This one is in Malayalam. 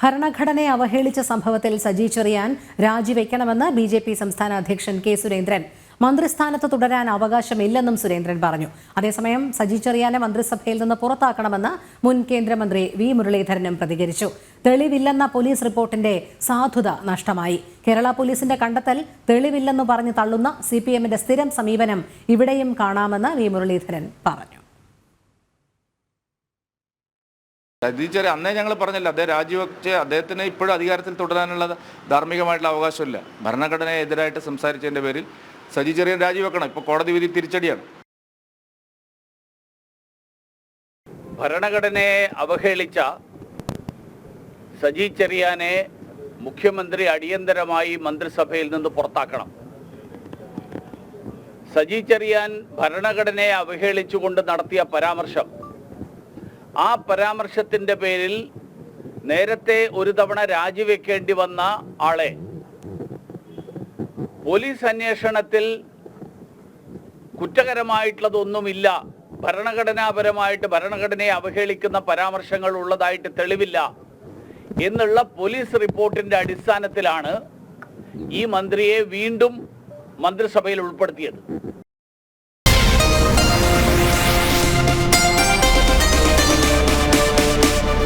ഭരണഘടനയെ അവഹേളിച്ച സംഭവത്തിൽ സജി ചെറിയാൻ രാജിവെക്കണമെന്ന് ബി.ജെ.പി. സംസ്ഥാന അധ്യക്ഷൻ കെ സുരേന്ദ്രൻ. മന്ത്രിസ്ഥാനത്ത് തുടരാൻ അവകാശമില്ലെന്നും സുരേന്ദ്രൻ പറഞ്ഞു. അതേസമയം സജി ചെറിയാനെ മന്ത്രിസഭയിൽ നിന്ന് പുറത്താക്കണമെന്ന് മുൻ കേന്ദ്രമന്ത്രി വി മുരളീധരനും പ്രതികരിച്ചു. തെളിവില്ലെന്ന പോലീസ് റിപ്പോർട്ടിന്റെ സാധുത നഷ്ടമായി. കേരള പോലീസിന്റെ കണ്ടെത്തൽ തെളിവില്ലെന്ന് പറഞ്ഞ് തള്ളുന്ന CPM-ന്റെ സ്ഥിരം സമീപനം ഇവിടെയും കാണാമെന്ന് വി മുരളീധരൻ പറഞ്ഞു. സജി ചെറിയാൻ അന്നേ ഞങ്ങൾ പറഞ്ഞില്ല, അദ്ദേഹം രാജിവെച്ച് അദ്ദേഹത്തിന് ഇപ്പോഴും അധികാരത്തിൽ തുടരാനുള്ള ധാർമ്മികമായിട്ടുള്ള അവകാശമില്ല. ഭരണഘടനയെ എതിരായിട്ട് സംസാരിച്ചതിൻ്റെ പേരിൽ സജി ചെറിയാൻ രാജിവെക്കണം. ഇപ്പോൾ കോടതി വിധി തിരിച്ചടിയാണ്. ഭരണഘടനയെ അവഹേളിച്ച സജി ചെറിയാനെ മുഖ്യമന്ത്രി അടിയന്തരമായി മന്ത്രിസഭയിൽ നിന്ന് പുറത്താക്കണം. സജി ചെറിയാൻ ഭരണഘടനയെ അവഹേളിച്ചുകൊണ്ട് നടത്തിയ പരാമർശം, ആ പരാമർശത്തിൻ്റെ പേരിൽ നേരത്തെ ഒരു തവണ രാജിവെക്കേണ്ടി വന്ന ആളെ പോലീസ് അന്വേഷണത്തിൽ കുറ്റകരമായിട്ടുള്ളതൊന്നുമില്ല, ഭരണഘടനാപരമായിട്ട് ഭരണഘടനയെ അവഹേളിക്കുന്ന പരാമർശങ്ങൾ ഉള്ളതായിട്ട് തെളിവില്ല എന്നുള്ള പോലീസ് റിപ്പോർട്ടിൻ്റെ അടിസ്ഥാനത്തിലാണ് ഈ മന്ത്രിയെ വീണ്ടും മന്ത്രിസഭയിൽ ഉൾപ്പെടുത്തിയത്.